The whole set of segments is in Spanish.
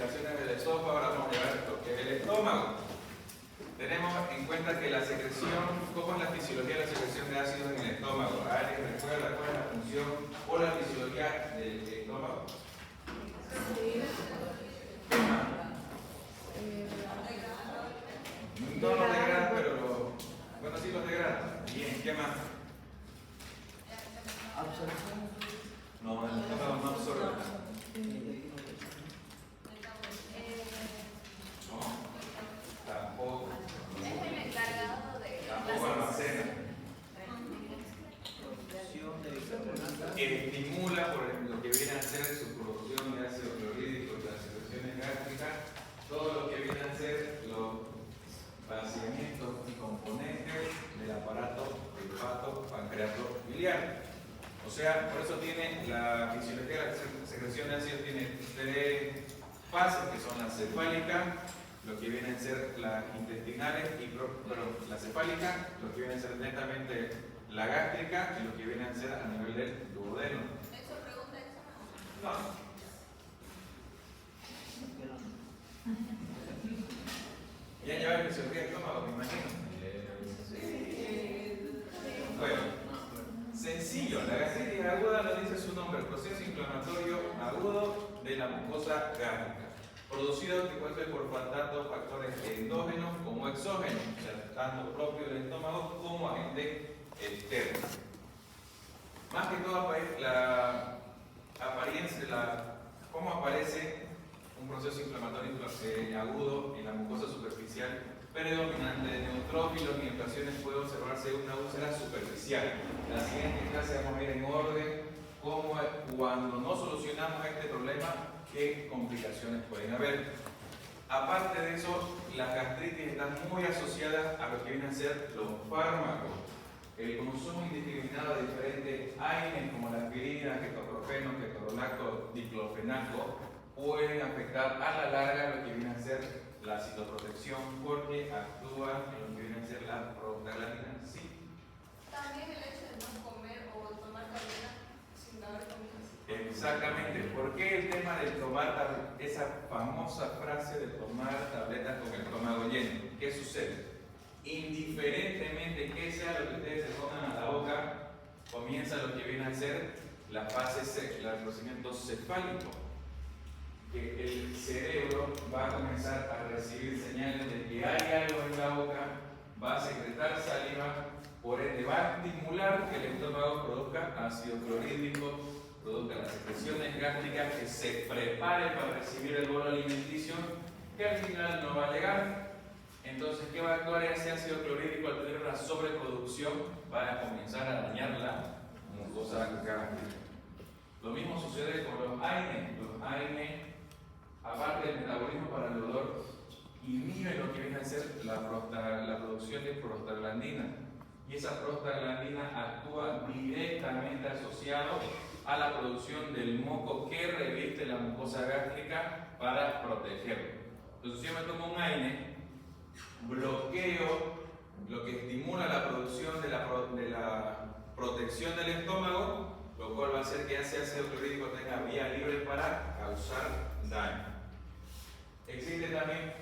complicaciones del esófago. Ahora vamos a llevar lo que es el estómago. Tenemos en cuenta que la secreción, ¿cómo es la fisiología de la secreción de ácidos en el estómago? ¿Alguien recuerda cuál es la función o la fisiología del estómago? No los degrada, pero bueno, sí los degrada. Bien, ¿qué más? Absorción. No, el estómago no absorbe. No, tampoco. Es el encargado de Tampoco almacena. Producción de bicarbonato. Estimula por lo que viene a ser su producción de ácido clorhídrico, las secreciones gástricas, todo lo que viene a ser los vaciamientos y componentes del aparato hepato-pancreato biliar. O sea, por eso tiene la fisiología de la secreción de ácido tiene tres fases que son la cefálica, lo que vienen a ser las intestinales, pero la cefálica, lo que viene a ser netamente la gástrica y lo que viene a ser a nivel del duodeno. ¿Eso pregunta eso? No. Ya lleva fisiología del estómago, me imagino. Bueno, sencillo, la gastritis aguda lo dice su nombre, el proceso inflamatorio agudo de la mucosa gástrica, producido que puede ser por tanto factores endógenos como exógenos, o sea, tanto propio del estómago como agente externo. Más que todo, la apariencia, cómo aparece un proceso inflamatorio agudo en la mucosa superficial predominante de neutrófilos y en ocasiones puede observarse una úlcera superficial. En la siguiente clase vamos a ir en orden cómo cuando no solucionamos este problema, qué complicaciones pueden haber. Aparte de eso, las gastritis están muy asociadas a lo que vienen a ser los fármacos. El consumo indiscriminado de diferentes AINES como la aspirina, ketoprofeno, ketorolaco, diclofenaco pueden afectar a la larga lo que viene a ser la citoprotección porque actúa en lo que viene a ser la prostaglandina. Sí. También el hecho de no comer o tomar tabletas sin haber comido. Exactamente. ¿Por qué el tema de tomar tabletas? Esa famosa frase de tomar tabletas con el estómago lleno. ¿Qué sucede? Indiferentemente que sea lo que ustedes se pongan a la boca, comienza lo que viene a ser la fase el procedimiento cefálico, que el cerebro va a comenzar a recibir señales de que hay algo en la boca, va a secretar saliva, por ende va a estimular que el estómago produzca ácido clorhídrico, produzca las secreciones gástricas, que se prepare para recibir el bolo alimenticio, que al final no va a llegar. Entonces, ¿qué va a actuar ese ácido clorhídrico al tener una sobreproducción? Va a comenzar a dañar la mucosa gástrica. Lo mismo sucede con los AINES. Los AINES, aparte del metabolismo para el dolor, inhiben lo que viene a ser la producción de prostaglandina. Y esa prostaglandina actúa directamente asociado a la producción del moco que reviste la mucosa gástrica para protegerlo. Entonces, si yo me tomo un AINE, bloqueo lo que estimula la producción de la protección del estómago, lo cual va a hacer que ese ácido clorhídrico tenga vía libre para causar daño. Existen también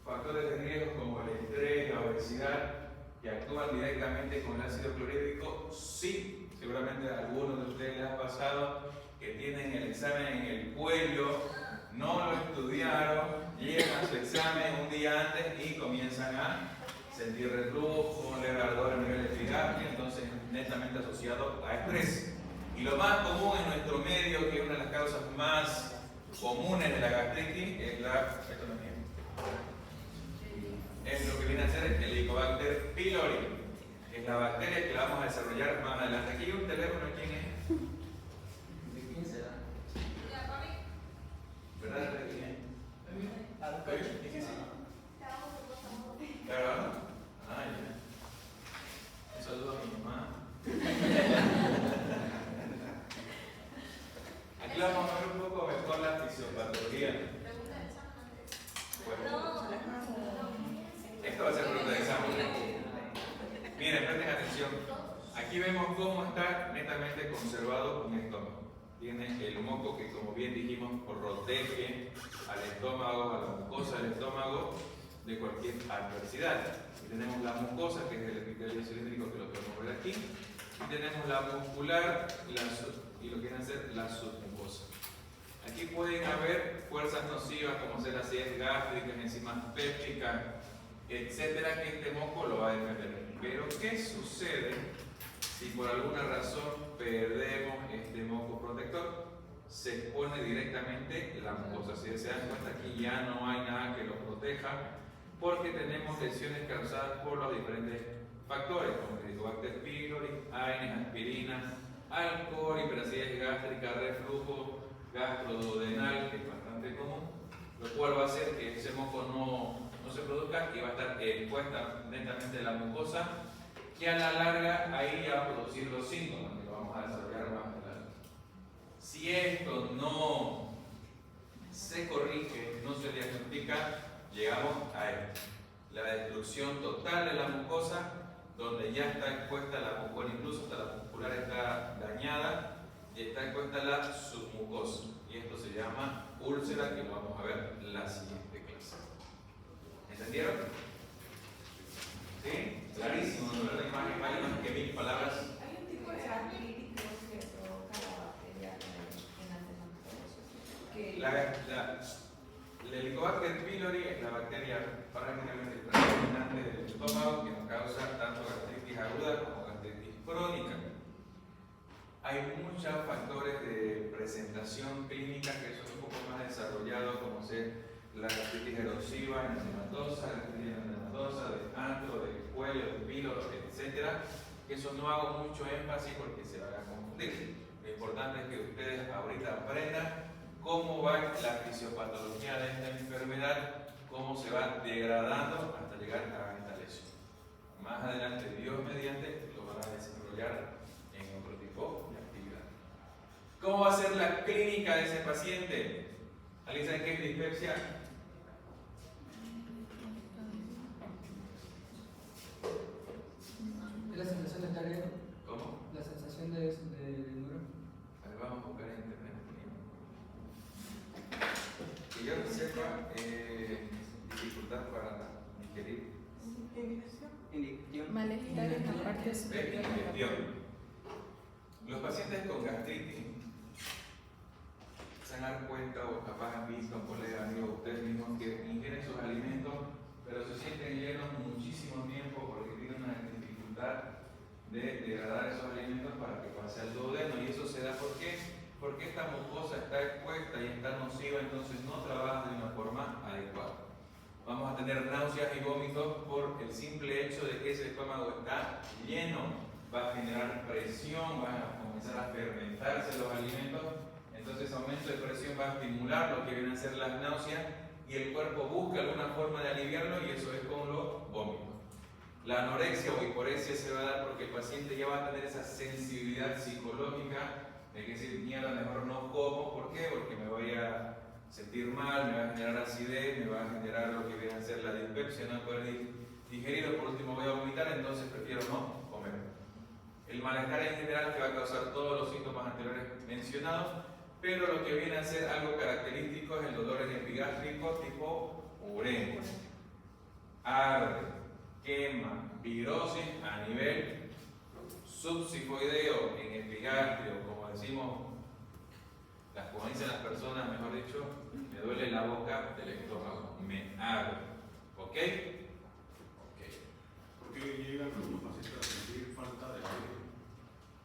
factores de riesgo como el estrés, la obesidad, que actúan directamente con el ácido clorhídrico. Sí, seguramente a algunos de ustedes les ha pasado que tienen el examen en el cuello, no lo estudiaron, llegan a su examen un día antes y comienzan a sentir reflujo, un leve ardor a nivel epigastrio, entonces netamente asociado a estrés. Y lo más común en nuestro medio, que es una de las causas más comunes de la gastritis, es es lo que viene a ser el Helicobacter pylori, que es la bacteria que la vamos a desarrollar más adelante. Aquí hay un teléfono, ¿quién es? ¿De quién será? Ya, papi. ¿Verdad? ¿De quién es? ¿De quién es? ¿Claro? Ah, ya. Un saludo a mi mamá. Aquí vamos a ver un poco mejor la fisiopatología. Pregunta del examen. Bueno, esto va a ser pregunta de examen. Miren, presten atención. Aquí vemos cómo está netamente conservado un estómago. tiene el moco que, como bien dijimos, protege al estómago, a la mucosa del estómago de cualquier adversidad. Y tenemos la mucosa, que es el epitelio cilíndrico, que lo podemos ver aquí, y tenemos la muscular y lo que viene a ser la submucosa. Aquí pueden haber fuerzas nocivas como ser acidez gástrica, enzimas pépticas, etcétera, que este moco lo va a defender. Pero ¿qué sucede si por alguna razón perdemos este moco protector? Se expone directamente la mucosa. Si se dan cuenta, aquí ya no hay nada que lo proteja porque tenemos lesiones causadas por los diferentes factores como el Helicobacter pylori, AINES, aspirina, alcohol, hiperacidez gástrica, reflujo gastroduodenal, que es bastante común, lo cual va a hacer que ese moco no se produzca y va a estar expuesta netamente la mucosa, que a la larga ahí va a producir los síntomas que vamos a desarrollar más adelante. Si esto no se corrige, no se diagnostica, llegamos a esto: la destrucción total de la mucosa, donde ya está expuesta la mucosa, incluso hasta la muscular está dañada y está expuesta la submucosa. Y esto se llama úlcera, que lo vamos a ver en la siguiente clase. ¿Entendieron? ¿Sí? Clarísimo, ¿no? La imagen vale más que 1000 palabras. Hay un tipo de artritis que provoca la bacteria en El Helicobacter pylori es la bacteria prácticamente predominante del estómago que nos causa tanto gastritis aguda como gastritis crónica. Hay muchos factores de presentación clínica que son un poco más desarrollados, como ser la gastritis erosiva, enzimatósa, gastritis enzimatósa, de antro, de cuello, de píloro, etc. Que eso no hago mucho énfasis porque se van a confundir. Lo importante es que ustedes ahorita aprendan cómo va la fisiopatología de esta enfermedad, cómo se va degradando hasta llegar a esta lesión. Más adelante, Dios mediante, lo van a desarrollar en otro tipo de actividad. ¿Cómo va a ser la clínica de ese paciente? ¿Alguien sabe qué es dispepsia? ¿Es la sensación de estar lleno? ¿Cómo? ¿La sensación de llenura? A ver, vamos a buscar en internet. Que yo sepa, dificultad para digerir. malestar en la parte superior de la Digestión. Los pacientes con gastritis se han dado cuenta, o capaz han visto, colegas, amigos, ustedes mismos, que ingieren sus alimentos, pero se sienten llenos muchísimo tiempo porque tienen una dificultad de degradar esos alimentos para que pase al duodeno. Y eso se da ¿por qué? Porque esta mucosa está expuesta y está nociva, entonces no trabaja de una forma adecuada. Vamos a tener náuseas y vómitos por el simple hecho de que ese estómago está lleno, va a generar presión, van a comenzar a fermentarse los alimentos, entonces aumento de presión va a estimular lo que vienen a ser las náuseas y el cuerpo busca alguna forma de aliviarlo y eso es con los vómitos. La anorexia o hiporexia se va a dar porque el paciente ya va a tener esa sensibilidad psicológica de que decir, mierda, mejor no como. ¿Por qué? Porque me voy a sentir mal, me va a generar acidez, me va a generar lo que viene a ser la dispepsia, no poder digerir, o por último voy a vomitar, entonces prefiero no comer. El malestar en general que va a causar todos los síntomas anteriores mencionados, pero lo que viene a ser algo característico es el dolor en epigástrico tipo uremia. Arde, quema, virosis a nivel subsifoideo en epigastrio, como decimos, como dicen las personas, mejor dicho, me duele la boca del estómago, me arde. ¿Ok? Ok. ¿Por qué llegan los pacientes a sentir falta de aire?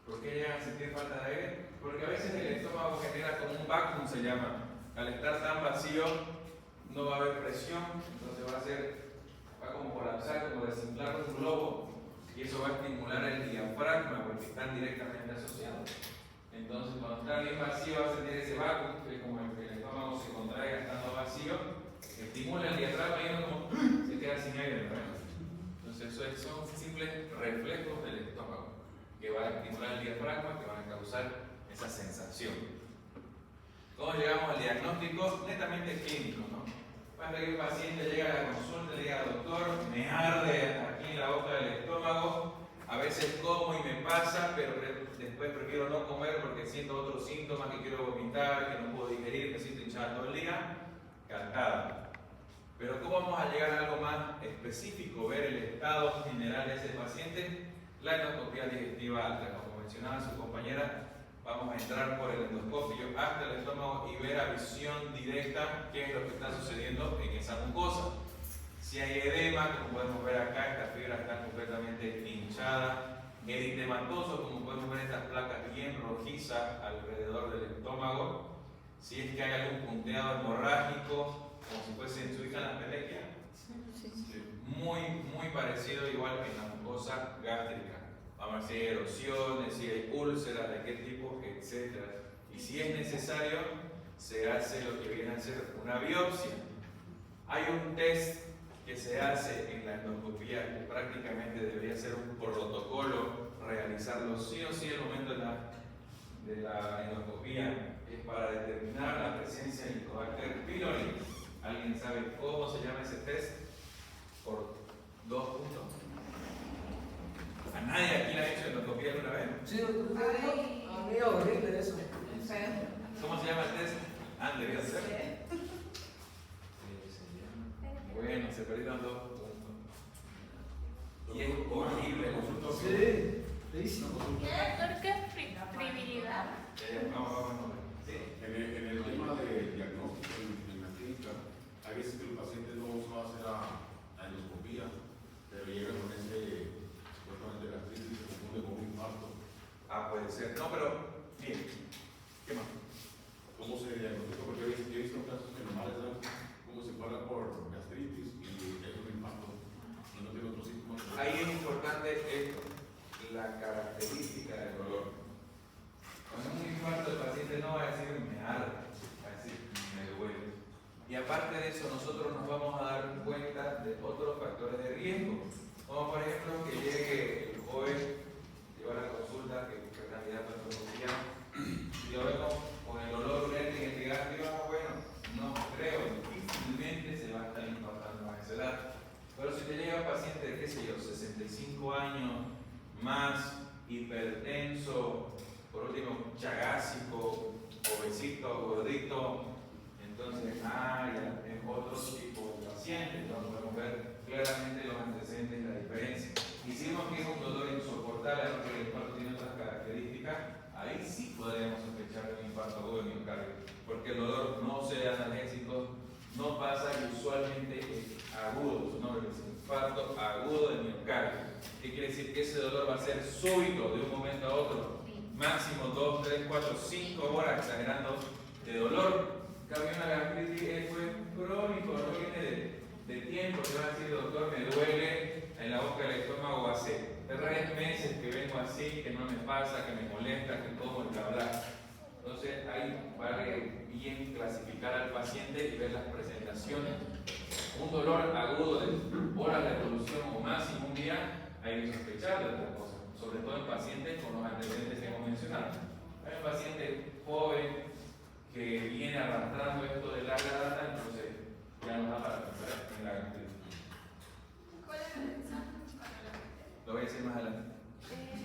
¿Por qué llegan a sentir falta de aire? Porque a veces el estómago genera como un vacuum, se llama. Al estar tan vacío, no va a haber presión, entonces va a como colapsar, como desinflar un globo, y eso va a estimular el diafragma, porque están directamente asociados. Entonces, cuando está bien vacío, va a sentir ese vacuum, que es como el estómago se contraiga estando vacío, estimula el diafragma y uno como se queda sin aire, ¿verdad? Entonces, eso son simples reflejos del estómago que van a estimular el diafragma, que van a causar esa sensación. ¿Cómo llegamos al diagnóstico? Netamente clínico, ¿no? Cuando el paciente llega a la consulta, le diga, doctor, me arde aquí en la boca del estómago, a veces como y me pasa, pero después después prefiero no comer porque siento otros síntomas, que quiero vomitar, que no puedo digerir, me siento hinchada todo el día, cantada. Pero ¿cómo vamos a llegar a algo más específico? Ver el estado general de ese paciente, la endoscopía digestiva alta. Como mencionaba su compañera, vamos a entrar por el endoscopio hasta el estómago y ver a visión directa qué es lo que está sucediendo en esa mucosa. Si hay edema, como podemos ver acá, estas fibras están completamente hinchadas. Eritematoso, como podemos ver estas placas bien rojizas alrededor del estómago. Si es que hay algún punteado hemorrágico, como si fuese en su hija la pelequia, muy parecido igual en la mucosa gástrica. Vamos a ver si hay erosiones, si hay úlceras, de qué tipo, etc. Y si es necesario, se hace lo que viene a ser una biopsia. Hay un test que se hace en la endoscopía que prácticamente debería ser un protocolo realizarlo sí o sí en el momento de la endoscopía, es para determinar la presencia de Helicobacter pylori. ¿Alguien sabe cómo se llama ese test? Por 2 puntos. ¿A nadie aquí le ha hecho endoscopía alguna vez? Sí, a mí horrible eso. ¿Cómo se llama el test? Debería ser. Bueno, se perdieron 2 puntos. Y es horrible. Sí, feísimo. ¿Por qué friabilidad? Vamos. Sí. En el tema de diagnóstico en la clínica, hay veces que el paciente no se va a hacer a endoscopía, pero llega con ese supuestamente gastritis y se confunde con un infarto. Puede ser. No, pero, bien. ¿Qué más? ¿Cómo se diagnostica? Porque yo he visto casos que normales dan como si fuera por gastritis y es un infarto y no tiene otros síntomas. Ahí es importante la característica del dolor. Con un infarto el paciente no va a decir me arde, va a decir me duele. Y aparte de eso, nosotros nos vamos a dar cuenta de otros factores de riesgo. Como por ejemplo que llegue el joven, lleva a la consulta, que fue candidato a endoscopía, y lo vemos con el olor urente en el gástrico, bueno, no creo, difícilmente se va a estar impactando a esa edad. Pero si te llega un paciente de, qué sé yo, 65 años, más hipertenso, por último chagásico, obesito, gordito, entonces ya es otro tipo de paciente. Entonces podemos ver claramente los antecedentes y la diferencia. Hicimos que es un dolor insoportable, porque el infarto tiene otras características, ahí sí podríamos sospechar de un infarto agudo de miocardio, porque el dolor no se da analgésicos, no pasa y usualmente es agudo, su nombre es infarto agudo de miocardio. ¿Qué quiere decir? Que ese dolor va a ser súbito de un momento a otro, máximo 2, 3, 4, 5 horas exagerando de dolor. En cambio, una gastritis fue crónico, no viene de tiempo, te va a decir, doctor, me duele en la boca del estómago hace 3 meses que vengo así, que no me pasa, que me molesta, que como el hablar. Entonces ahí vale bien clasificar al paciente y ver las presentaciones. Un dolor agudo de horas de evolución o máximo un día, hay que sospechar de otras cosas, sobre todo en pacientes con los antecedentes que hemos mencionado. Hay un paciente joven que viene arrastrando esto de larga data, entonces ya no da para pensar en la gastritis. ¿Cuál es el examen para la Lo voy a decir más adelante.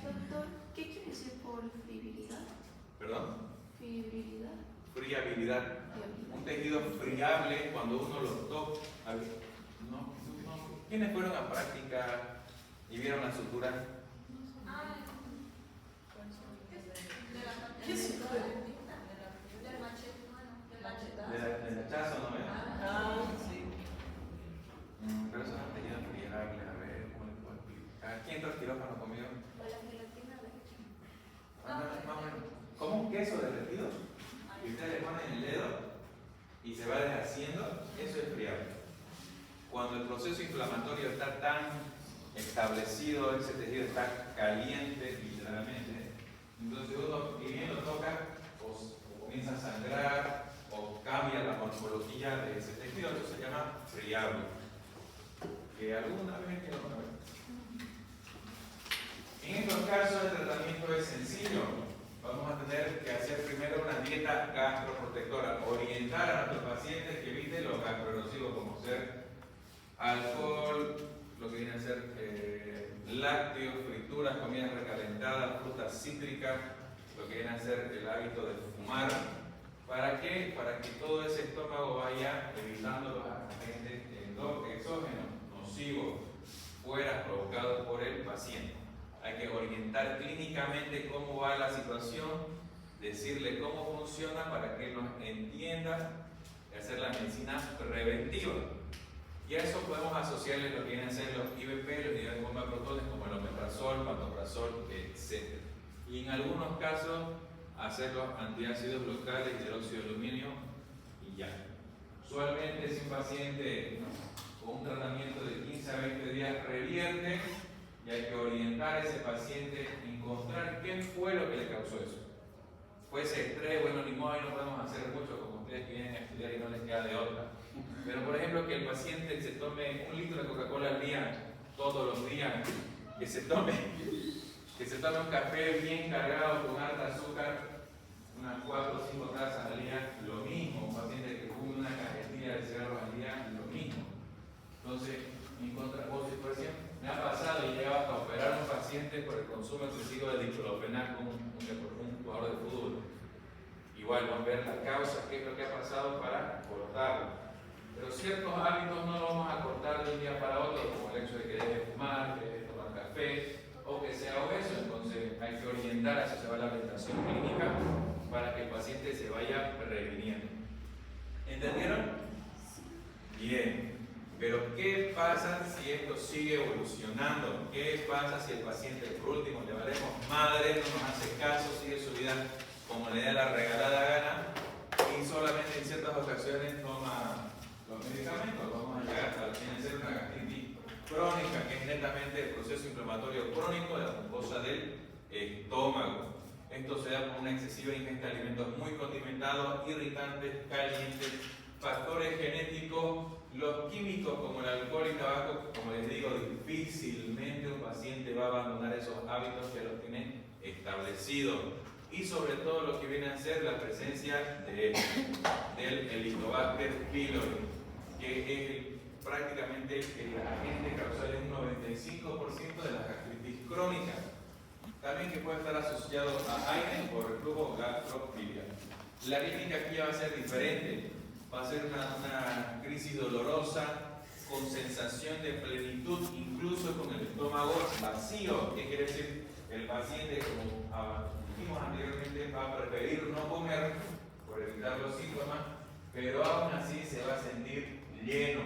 Doctor, ¿qué quiere decir por fibribilidad? ¿Perdón? Fibribilidad. Friabilidad. Un tejido friable cuando uno lo toca. ¿Quiénes fueron a práctica y vieron la sutura? ¿Qué es eso? Del machete, Del hachazo, ¿no ves? Sí. Pero eso es un tejido friable, a ver, ¿cómo le puedo explicar? ¿Quién entró al quirófano conmigo? O la gelatina de leche. Más o menos. Como un queso derretido. Y usted le pone en el dedo y se va deshaciendo, eso es friable. Cuando el proceso inflamatorio está tan establecido, ese tejido está caliente, literalmente, entonces uno, y bien lo toca, o comienza a sangrar, o cambia la morfología de ese tejido, eso se llama friable. Que alguna vez que no ver. En estos casos el tratamiento es sencillo. Vamos a tener que hacer primero una dieta gastroprotectora, orientar a nuestros pacientes que eviten los gastroerosivos como ser alcohol, lo que viene a ser lácteos, frituras, comidas recalentadas, frutas cítricas, lo que viene a ser el hábito de fumar. ¿Para qué? Para que todo ese estómago vaya evitando los agentes exógenos, nocivos, fuera provocados por el paciente. Hay que orientar clínicamente cómo va la situación, decirle cómo funciona para que él nos entienda y hacer la medicina preventiva. Y a eso podemos asociarle lo que vienen a ser los IBP, los niveles de bomba de protones, como el omeprazol, pantoprazol, etc. Y en algunos casos, hacer los antiácidos locales, hidróxido de aluminio y ya. Usualmente, si un paciente con un tratamiento de 15 a 20 días revierte, y hay que orientar a ese paciente, encontrar qué fue lo que le causó eso. Fue ese estrés, bueno, ni modo, ahí no podemos hacer mucho, como ustedes que vienen a estudiar y no les queda de otra. Pero por ejemplo, que el paciente se tome 1 litro de Coca-Cola al día, todos los días, que se tome un café bien cargado con alta azúcar, unas 4 o 5 tazas al día, lo mismo. Un paciente que fume una cajetilla de cigarros al día, lo mismo. Entonces, en contraposición, me ha pasado y llegado hasta operar a un paciente por el consumo excesivo de diclofenac con un jugador de fútbol. Igual, vamos a ver la causa, qué es lo que ha pasado para cortarlo. Pero ciertos hábitos no los vamos a cortar de un día para otro, como el hecho de que deje de fumar, que deje de tomar café o que sea obeso. Entonces hay que orientar, a eso se va la orientación clínica para que el paciente se vaya previniendo. ¿Entendieron? Bien. Pero ¿qué pasa si esto sigue evolucionando? ¿Qué pasa si el paciente, por último, le valemos madre, no nos hace caso, sigue su vida como le da la regalada gana y solamente en ciertas ocasiones toma los medicamentos? Vamos a llegar a ser una gastritis crónica, que es netamente el proceso inflamatorio crónico de la mucosa del estómago. Esto se da por una excesiva ingesta de alimentos muy condimentados, irritantes, calientes, factores genéticos, los químicos como el alcohol y tabaco. Como les digo, difícilmente un paciente va a abandonar esos hábitos que los tiene establecidos. Y sobre todo lo que viene a ser la presencia del Helicobacter pylori, que es prácticamente el agente causal en un 95% de las gastritis crónicas. También que puede estar asociado a AINE o reflujo gastrobiliar. La clínica aquí va a ser diferente, va a ser una crisis dolorosa, con sensación de plenitud, incluso con el estómago vacío. ¿Qué quiere decir? El paciente, como dijimos anteriormente, va a preferir no comer por evitar los síntomas, pero aún así se va a sentir lleno,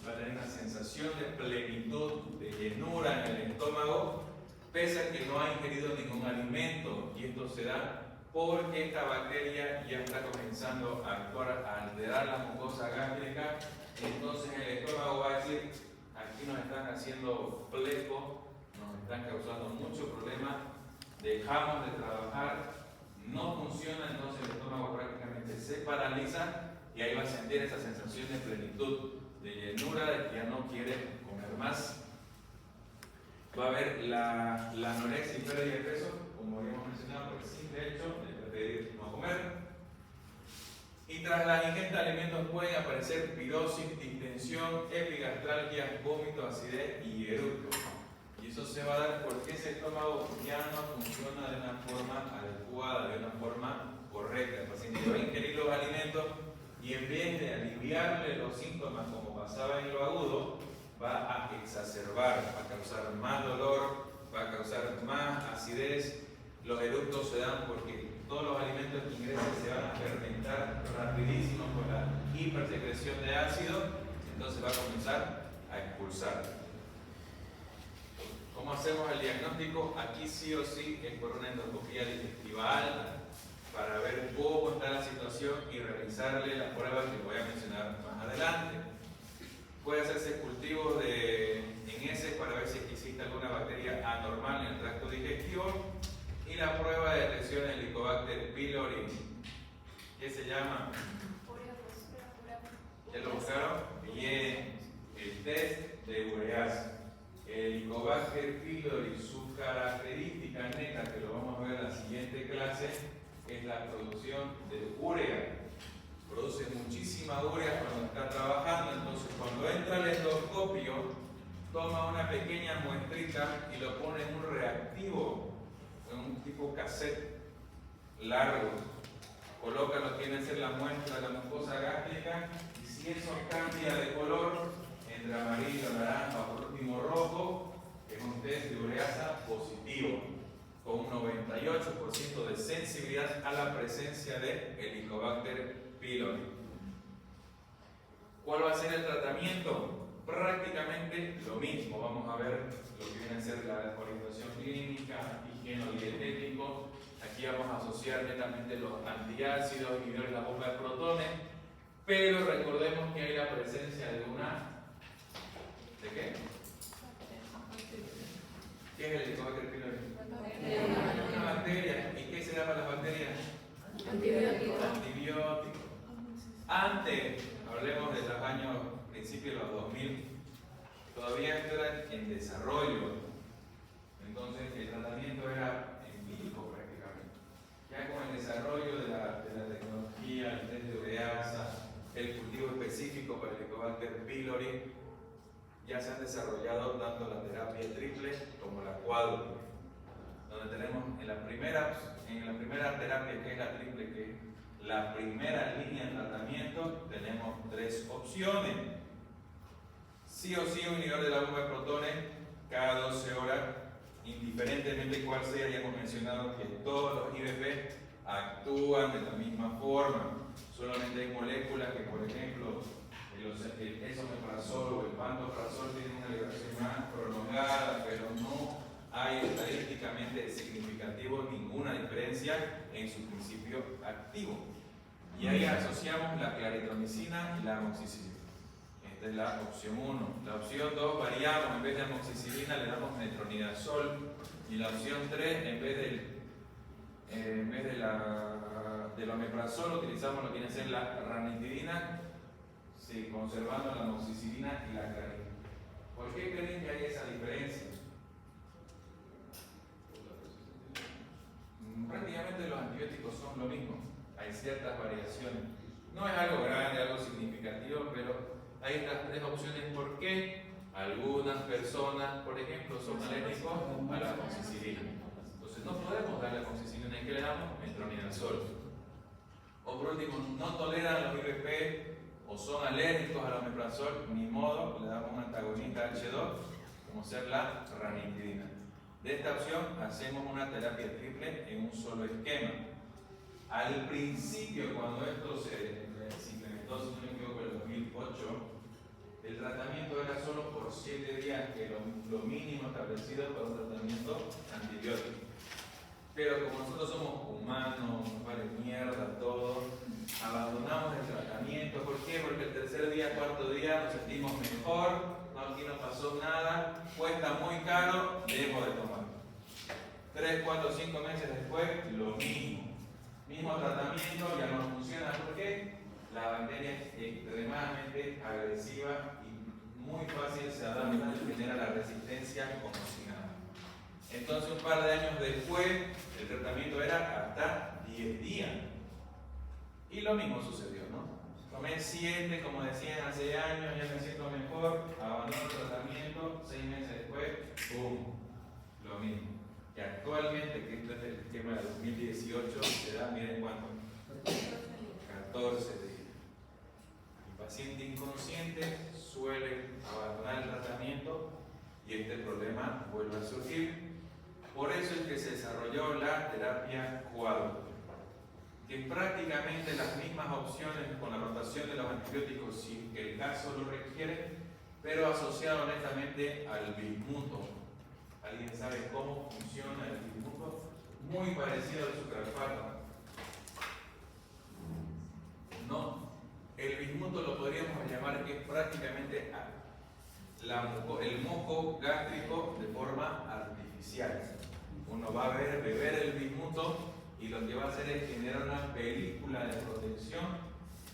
va a tener una sensación de plenitud, de llenura en el estómago, pese a que no ha ingerido ningún alimento. Y esto se da porque esta bacteria ya está comenzando a actuar, a alterar la mucosa gástrica. Entonces el estómago va a decir: aquí nos están haciendo pleco, nos están causando mucho problema, dejamos de trabajar, no funciona. Entonces el estómago prácticamente se paraliza y ahí va a sentir esa sensación de plenitud, de llenura, de que ya no quiere comer más. Va a haber la anorexia y pérdida de peso, como habíamos mencionado, por el simple hecho de preferir no comer. Y tras la ingesta de alimentos pueden aparecer pirosis, distensión, epigastralgia, vómito, acidez y eructo. Y eso se va a dar porque ese estómago ya no funciona de una forma adecuada, de una forma correcta. El paciente va a ingerir los alimentos y en vez de aliviarle los síntomas como pasaba en lo agudo, va a exacerbar, va a causar más dolor, va a causar más acidez. Los eructos se dan porque todos los alimentos que ingresen se van a fermentar rapidísimo con la hipersecreción de ácido, entonces va a comenzar a expulsar. ¿Cómo hacemos el diagnóstico? Aquí sí o sí es por una endoscopía digestiva alta, para ver cómo está la situación y realizarle las pruebas que voy a mencionar más adelante. Puede hacerse cultivos en heces para ver si existe alguna bacteria anormal en el tracto digestivo, y la prueba de detección del Helicobacter pylori, ¿qué se llama? ¿Ya lo buscaron? Bien, el test de ureasa. El Helicobacter pylori, su característica neta, que lo vamos a ver en la siguiente clase, es la producción de urea. Produce muchísima urea cuando está trabajando. Entonces cuando entra al endoscopio, toma una pequeña muestrita y lo pone en un reactivo, en un tipo cassette, largos. Coloca lo que viene a ser la muestra de la mucosa gástrica y si eso cambia de color entre amarillo, naranja o por último rojo, es un test de ureasa positivo con un 98% de sensibilidad a la presencia de Helicobacter pylori. ¿Cuál va a ser el tratamiento? Prácticamente lo mismo. Vamos a ver lo que viene a ser la orientación clínica, higieno dietético. Aquí vamos a asociar netamente los antiácidos, inhibidores de la bomba de protones, pero recordemos que hay la presencia de una... ¿De qué? ¿Qué es el Helicobacter pylori? Una bacteria. ¿Y qué se da para las bacterias? Antibióticos. Antes, hablemos de los años, principios de los 2000, todavía esto era en desarrollo. Entonces el tratamiento era empírico prácticamente. Ya con el desarrollo de la tecnología, el test de ureasa, el cultivo específico para el Helicobacter pylori, ya se han desarrollado tanto la terapia triple como la cuádruple, donde tenemos en la primera terapia, que es la triple, que es la primera línea de tratamiento, tenemos tres opciones. Sí o sí un inhibidor de la bomba de protones cada 12 horas, indiferentemente cuál sea. Ya hemos mencionado que todos los IBP actúan de la misma forma. Solamente hay moléculas que, por ejemplo, el esomeprazol o el pantoprazol tienen una liberación más prolongada, pero no hay estadísticamente significativo ninguna diferencia en su principio activo. Y ahí asociamos la claritromicina y la amoxicilina. Esta es la opción 1. La opción 2 variamos, en vez de amoxicilina le damos metronidazol. Y la opción 3, en vez del omeprazol, utilizamos lo que viene a ser la ranitidina, sí, conservando la amoxicilina y la clarina. ¿Por qué creen que hay esa diferencia? Prácticamente los antibióticos son lo mismo, hay ciertas variaciones. No es algo grande, algo significativo, pero hay estas tres opciones. ¿Por qué? Algunas personas, por ejemplo, son alérgicos a la amoxicilina. Entonces no podemos darle amoxicilina. ¿En qué le damos? Metronidazol. O por último, no toleran los IBP o son alérgicos al omeprazol, ni modo, le damos un antagonista H2, como ser la ranitidina. De esta opción hacemos una terapia triple en un solo esquema. Al principio, cuando esto se implementó, si no me equivoco, en el 2008, el tratamiento era solo por 7 días, que lo mínimo establecido para un tratamiento antibiótico. Pero como nosotros somos humanos, nos vale mierda todo, abandonamos el tratamiento. ¿Por qué? Porque el tercer día, cuarto día nos sentimos mejor, no, aquí no pasó nada, cuesta muy caro, dejo de tomar. 3, 4, 5 meses después, lo mismo. Mismo tratamiento, ya no funciona. ¿Por qué? La bacteria es extremadamente agresiva y muy fácil se adapta y genera la resistencia como si nada. Entonces, un par de años después, el tratamiento era hasta 10 días. Y lo mismo sucedió, ¿no? Tomé 7, como decían hace años, ya me siento mejor, abandono el tratamiento, 6 meses después, ¡pum! Lo mismo. Y actualmente, que esto es el esquema de 2018, se da, miren cuánto, 14 días. El paciente inconsciente suele abandonar el tratamiento y este problema vuelve a surgir. Por eso es que se desarrolló la terapia cuádruple, que prácticamente las mismas opciones con la rotación de los antibióticos si el caso lo requiere, pero asociado honestamente al bismuto. ¿Alguien sabe cómo funciona el bismuto? Muy parecido al sucralfato. No, el bismuto lo podríamos llamar que es prácticamente el moco gástrico de forma artificial. Uno va a beber el bismuto y lo que va a hacer es generar una película de protección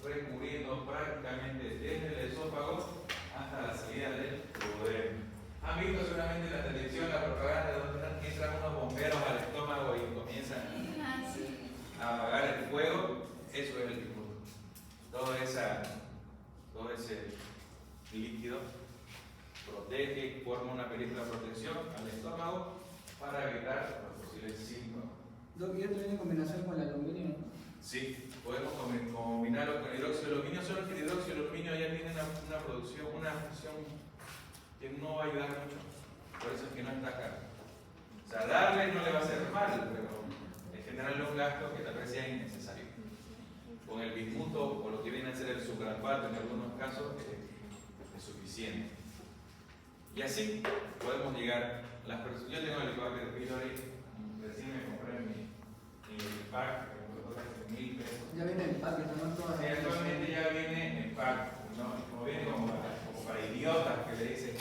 recubriendo prácticamente desde el esófago hasta la salida del duodeno. Han visto seguramente en la televisión la propaganda donde entran unos bomberos al estómago y comienzan a apagar el fuego. Eso es el bismuto. Todo ese líquido protege y forma una película de protección al estómago para evitar los posibles síntomas. Doc, ¿y esto viene en combinación con el aluminio, no? Sí, podemos combinarlo con hidróxido de aluminio, solo que el hidróxido de aluminio ya tiene una producción, una función que no va a ayudar mucho, por eso es que no está acá. O sea, darle no le va a hacer mal, pero es generarle un gasto que tal vez sea innecesario. Con el bismuto o lo que viene a ser el sucralfato en algunos casos es suficiente. Y así podemos llegar. Yo tengo el licuado de Pillori, recién me compré mi pack, que me costó casi 1.000 pesos. Ya viene el paquete, ¿no? Todas Sí, las- actualmente ya viene en pack, ¿no? Como viene como para idiotas que le dicen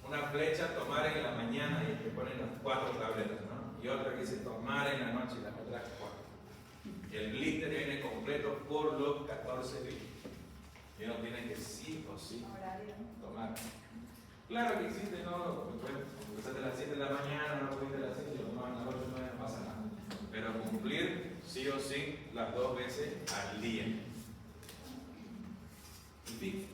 una flecha tomar en la mañana y te ponen las 4 tabletas, ¿no? Y otra que dice tomar en la noche y las otras 4. Y el blister viene completo por los 14 días. Y uno tiene que sí o sí Horario. tomar. Claro que existe, ¿no? Empezaste a las 7 de la mañana, no pudiste a las 7, lo tomas a las 8, no pasa nada. Pero cumplir sí o sí las 2 veces al día. En fin.